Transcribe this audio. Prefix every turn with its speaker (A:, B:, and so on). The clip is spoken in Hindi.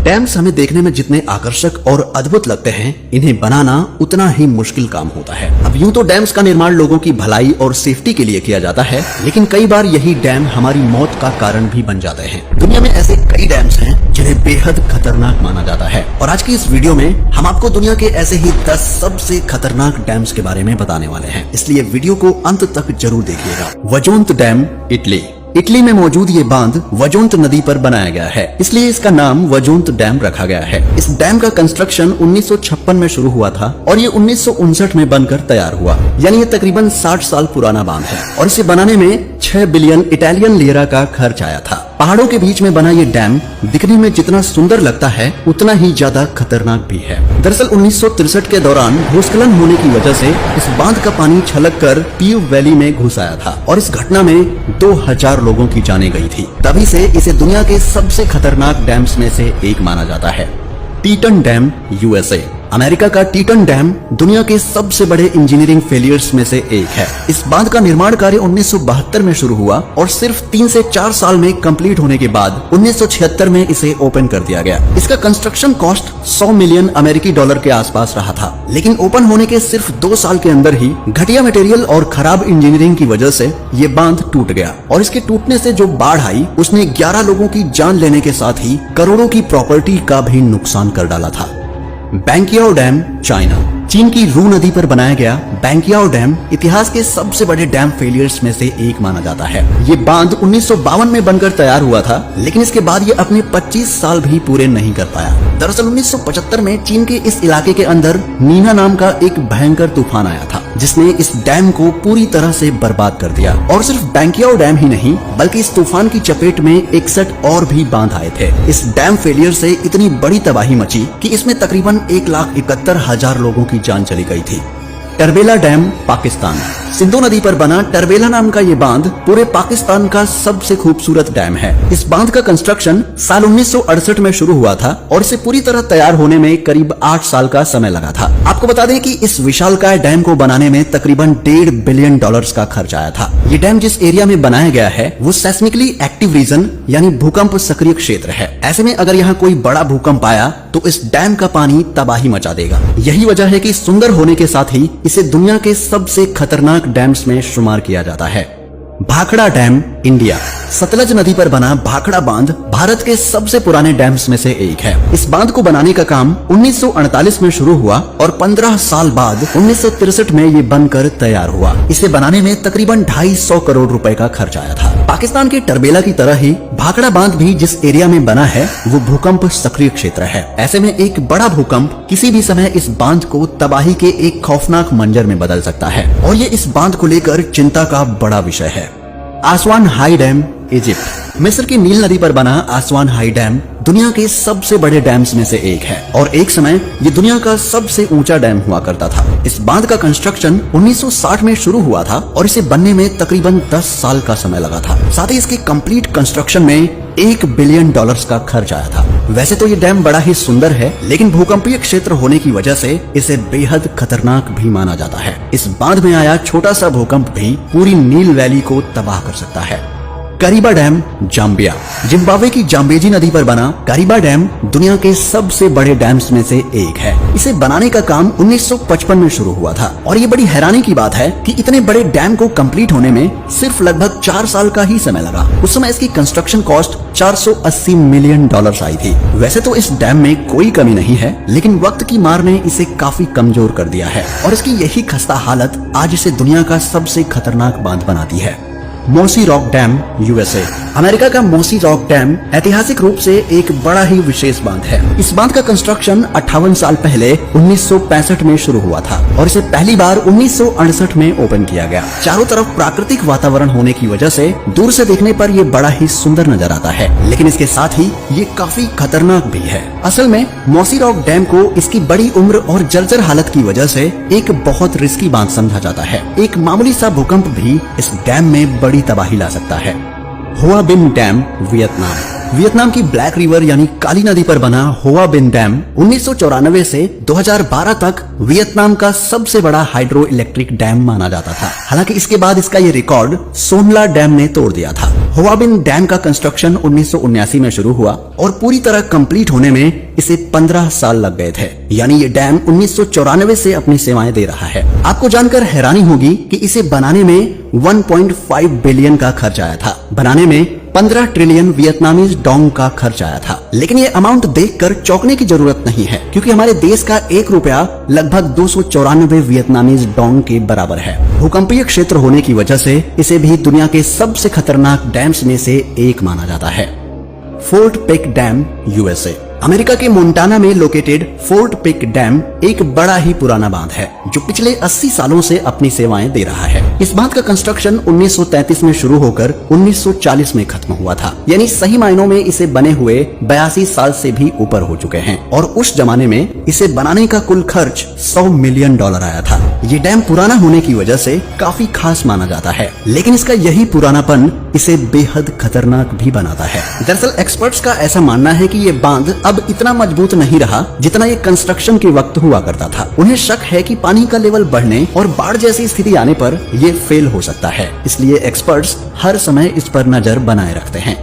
A: डैम्स हमें देखने में जितने आकर्षक और अद्भुत लगते हैं, इन्हें बनाना उतना ही मुश्किल काम होता है। अब यूं तो डैम्स का निर्माण लोगों की भलाई और सेफ्टी के लिए किया जाता है, लेकिन कई बार यही डैम हमारी मौत का कारण भी बन जाते हैं। दुनिया में ऐसे कई डैम्स हैं जिन्हें बेहद खतरनाक माना जाता है, और आज की इस वीडियो में हम आपको दुनिया के ऐसे ही 10 सबसे खतरनाक डैम्स के बारे में बताने वाले हैं, इसलिए वीडियो को अंत तक जरूर देखिएगा। वजोंत डैम, इटली में मौजूद ये बांध वजोंत नदी पर बनाया गया है, इसलिए इसका नाम वजोंत डैम रखा गया है। इस डैम का कंस्ट्रक्शन 1956 में शुरू हुआ था और ये 1959 में बनकर तैयार हुआ, यानी ये तकरीबन 60 साल पुराना बांध है, और इसे बनाने में 6 बिलियन इटालियन लिरा का खर्च आया था। पहाड़ों के बीच में बना ये डैम दिखने में जितना सुंदर लगता है, उतना ही ज्यादा खतरनाक भी है। दरअसल 1963 के दौरान भूस्खलन होने की वजह से इस बांध का पानी छलक कर पीव वैली में घुस आया था, और इस घटना में 2000 लोगों की जानें गई थी। तभी से इसे दुनिया के सबसे खतरनाक डैम्स में से एक माना जाता है। टीटन डैम, यूएसए। अमेरिका का टीटन डैम दुनिया के सबसे बड़े इंजीनियरिंग फेलियर्स में से एक है। इस बांध का निर्माण कार्य 1972 में शुरू हुआ और सिर्फ 3 से 4 साल में कंप्लीट होने के बाद 1976 में इसे ओपन कर दिया गया। इसका कंस्ट्रक्शन कॉस्ट 100 मिलियन अमेरिकी डॉलर के आसपास रहा था, लेकिन ओपन होने के सिर्फ 2 साल के अंदर ही घटिया मटेरियल और खराब इंजीनियरिंग की वजह से ये बांध टूट गया, और इसके टूटने से जो बाढ़ आई उसने 11 लोगों की जान लेने के साथ ही करोड़ों की प्रॉपर्टी का भी नुकसान कर डाला था। बैंकियाओ डैम, चाइना। चीन की रू नदी पर बनाया गया बैंकियाओ डैम इतिहास के सबसे बड़े डैम फेलियर्स में से एक माना जाता है। ये बांध 1952 में बनकर तैयार हुआ था, लेकिन इसके बाद ये अपने 25 साल भी पूरे नहीं कर पाया। दरअसल 1975 में चीन के इस इलाके के अंदर नीना नाम का एक भयंकर तूफान आया था, जिसने इस डैम को पूरी तरह से बर्बाद कर दिया। और सिर्फ बैंकियाओ डैम ही नहीं, बल्कि इस तूफान की चपेट में 61 और भी बांध आए थे। इस डैम फेलियर से इतनी बड़ी तबाही मची कि इसमें तकरीबन 1,71,000 लोगों की जान चली गई थी। टर्बेला डैम, पाकिस्तान। सिंधु नदी पर बना टर्बेला नाम का ये बांध पूरे पाकिस्तान का सबसे खूबसूरत डैम है। इस बांध का कंस्ट्रक्शन साल 1968 में शुरू हुआ था और इसे पूरी तरह तैयार होने में करीब 8 साल का समय लगा था। आपको बता दें कि इस विशालकाय डैम को बनाने में तकरीबन $1.5 बिलियन का खर्च आया था। ये डैम जिस एरिया में बनाया गया है वो सेस्मिकली एक्टिव रीजन यानी भूकंप सक्रिय क्षेत्र है। ऐसे में अगर यहाँ कोई बड़ा भूकंप आया तो इस डैम का पानी तबाही मचा देगा। यही वजह है कि सुंदर होने के साथ ही इसे दुनिया के सबसे खतरनाक डैम्स में शुमार किया जाता है। Bhakra dam, India. सतलज नदी पर बना भाखड़ा बांध भारत के सबसे पुराने डैम्स में से एक है। इस बांध को बनाने का काम 1948 में शुरू हुआ और 15 साल बाद 1963 में ये बनकर तैयार हुआ। इसे बनाने में तकरीबन 250 करोड़ रुपए का खर्च आया था। पाकिस्तान के टर्बेला की तरह ही भाखड़ा बांध भी जिस एरिया में बना है वो भूकंप सक्रिय क्षेत्र है। ऐसे में एक बड़ा भूकंप किसी भी समय इस बांध को तबाही के एक खौफनाक मंजर में बदल सकता है, और ये इस बांध को लेकर चिंता का बड़ा विषय है। आसवान हाई डैम, इजिप्ट। मिस्र की नील नदी पर बना आसवान हाई डैम दुनिया के सबसे बड़े डैम्स में से एक है, और एक समय ये दुनिया का सबसे ऊंचा डैम हुआ करता था। इस बांध का कंस्ट्रक्शन 1960 में शुरू हुआ था और इसे बनने में तकरीबन 10 साल का समय लगा था। साथ ही इसके कंप्लीट कंस्ट्रक्शन में $1 बिलियन का खर्च आया था। वैसे तो ये डैम बड़ा ही सुंदर है, लेकिन भूकंपीय क्षेत्र होने की वजह से इसे बेहद खतरनाक भी माना जाता है। इस बांध में आया छोटा सा भूकंप भी पूरी नील वैली को तबाह कर सकता है। करीबा डैम, जाम्बिया। जिम्बाब्वे की जाम्बेजी नदी पर बना करीबा डैम दुनिया के सबसे बड़े डैम्स में से एक है। इसे बनाने का काम 1955 में शुरू हुआ था, और ये बड़ी हैरानी की बात है कि इतने बड़े डैम को कंप्लीट होने में सिर्फ लगभग 4 साल का ही समय लगा। उस समय इसकी कंस्ट्रक्शन कॉस्ट $480 मिलियन आई थी। वैसे तो इस डैम में कोई कमी नहीं है, लेकिन वक्त की मार ने इसे काफी कमजोर कर दिया है, और इसकी यही खस्ता हालत आज इसे दुनिया का सबसे खतरनाक बांध बनाती है। मोसी रॉक डैम, यूएसए। अमेरिका का मोसी रॉक डैम ऐतिहासिक रूप से एक बड़ा ही विशेष बांध है। इस बांध का कंस्ट्रक्शन 58 साल पहले 1965 में शुरू हुआ था, और इसे पहली बार 1968 में ओपन किया गया। चारों तरफ प्राकृतिक वातावरण होने की वजह से दूर से देखने पर यह बड़ा ही सुंदर नजर आता है, लेकिन इसके साथ ही ये काफी खतरनाक भी है। असल में मोसी रॉक डैम को इसकी बड़ी उम्र और जर्जर हालत की वजह से एक बहुत रिस्की बांध समझा जाता है। एक मामूली सा भूकंप भी इस डैम में बड़ी तबाही ला सकता है। हुआ बिन डैम, वियतनाम। वियतनाम की ब्लैक रिवर यानी काली नदी पर बना होआ बिन डैम 1994 से 2012 तक वियतनाम का सबसे बड़ा हाइड्रो इलेक्ट्रिक डैम माना जाता था। हालांकि इसके बाद इसका ये रिकॉर्ड सोन ला डैम ने तोड़ दिया था। होआ बिन डैम का कंस्ट्रक्शन 1979 में शुरू हुआ और पूरी तरह कंप्लीट होने में इसे 15 साल लग गए थे। यानी ये डैम 1994 से अपनी सेवाएं दे रहा है। आपको जानकर हैरानी होगी कि इसे बनाने में 1.5 बिलियन का खर्च आया था। बनाने में 15 ट्रिलियन वियतनामीज डोंग का खर्च आया था। लेकिन ये अमाउंट देखकर चौंकने की जरूरत नहीं है, क्योंकि हमारे देश का 1 रुपया लगभग 294 वियतनामीज डोंग के बराबर है। भूकंपीय क्षेत्र होने की वजह से इसे भी दुनिया के सबसे खतरनाक डैम्स में से एक माना जाता है। Fort Peck Dam, USA. America के मोंटाना में लोकेटेड फोर्ट पिक डैम एक बड़ा ही पुराना बांध है, जो पिछले 80 सालों से अपनी सेवाएं दे रहा है। इस बांध का कंस्ट्रक्शन 1933 में शुरू होकर 1940 में खत्म हुआ था। यानी सही मायनों में इसे बने हुए 82 साल से भी ऊपर हो चुके हैं। और उस जमाने में इसे बनाने का कुल खर्च $100 मिलियन आया था। ये डैम पुराना होने की वजह से काफी खास माना जाता है, लेकिन इसका यही पुरानापन इसे बेहद खतरनाक भी बनाता है। दरअसल एक्सपर्ट्स का ऐसा मानना है कि ये बांध अब इतना मजबूत नहीं रहा जितना ये कंस्ट्रक्शन के वक्त हुआ करता था। उन्हें शक है कि पानी का लेवल बढ़ने और बाढ़ जैसी स्थिति आने पर ये फेल हो सकता है। इसलिए एक्सपर्ट्स हर समय इस पर नजर बनाए रखते हैं।